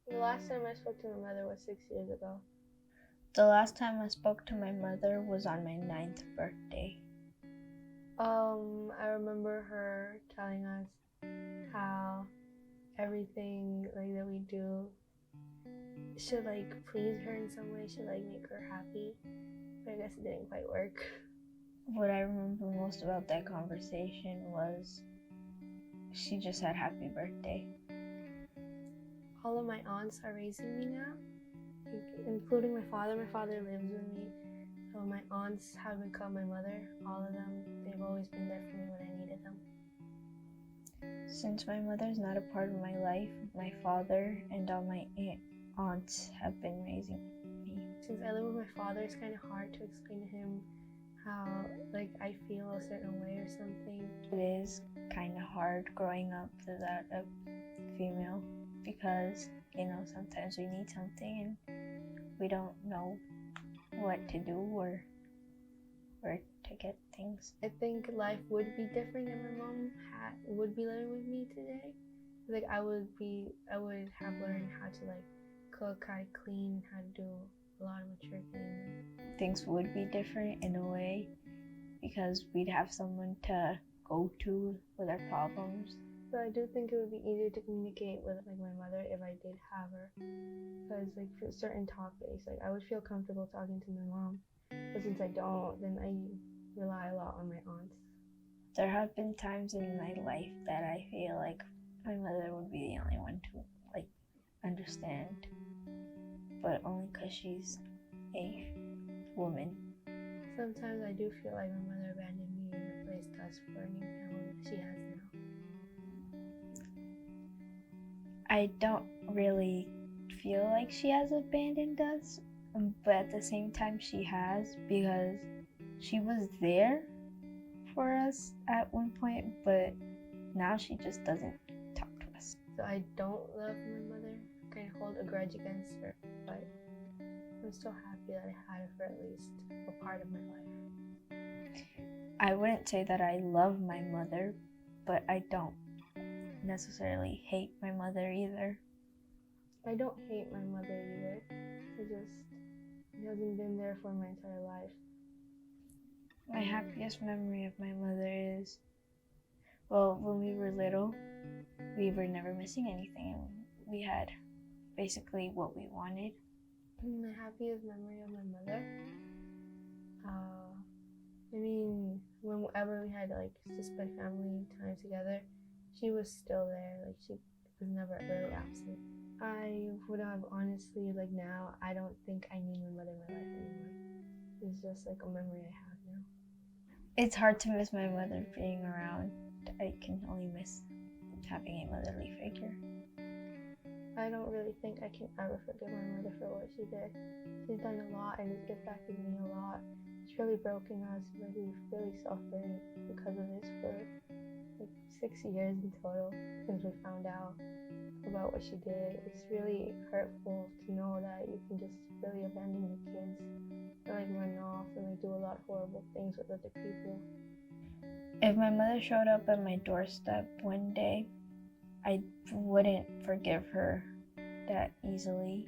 The last time I spoke to my mother was 6 years ago. The last time I spoke to my mother was on my 9th birthday. I remember her telling us how everything like that we do should like please her in some way, should like make her happy. But I guess it didn't quite work. What I remember most about that conversation was she just said happy birthday. All of my aunts are raising me now, including my father. My father lives with me. So my aunts have become my mother. All of them, they've always been there for me when I needed them. Since my mother's not a part of my life, my father and all my aunts have been raising me. Since I live with my father, it's kind of hard to explain to him how like I feel a certain way or something. It is kind of hard growing up without a female because, sometimes we need something and we don't know what to do or where to get things. I think life would be different if my mom would be living with me today. Like I would have learned how to like cook, how to clean, how to do a lot of mature things. Things would be different in a way because we'd have someone to go to with our problems. So I do think it would be easier to communicate with like my mother if I did have her, because like for certain topics, like I would feel comfortable talking to my mom, but since I don't, then I rely a lot on my aunts. There have been times in my life that I feel like my mother would be the only one to like understand, but only because she's a woman. Sometimes I do feel like my mother abandoned me and replaced us for a new family that she has now. I don't really feel like she has abandoned us, but at the same time she has, because she was there for us at one point, but now she just doesn't talk to us. So I don't love my mother. I kind of hold a grudge against her, but I'm still happy that I had her for at least a part of my life. I wouldn't say that I love my mother, but I don't necessarily hate my mother either. I don't hate my mother either. It hasn't been there for my entire life. My happiest memory of my mother is, well, when we were little, we were never missing anything. We had basically what we wanted. My happiest memory of my mother, whenever we had like to spend family time together, she was still there. Like she was never really absent. I would have honestly, like now, I don't think I need my mother in my life anymore. It's just like a memory I have now. It's hard to miss my mother being around. I can only miss having a motherly figure. I don't really think I can ever forgive my mother for what she did. She's done a lot and it's affected me a lot. It's really broken us. Like we've really suffered because of this for like 6 years in total since we found out about what she did. It's really hurtful to know that you can just really abandon your kids and like run off and like do a lot of horrible things with other people. If my mother showed up at my doorstep one day, I wouldn't forgive her that easily.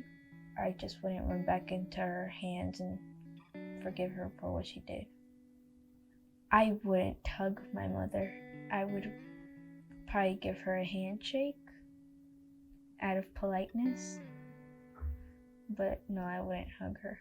I just wouldn't run back into her hands and forgive her for what she did. I wouldn't hug my mother. I would probably give her a handshake out of politeness, but no, I wouldn't hug her.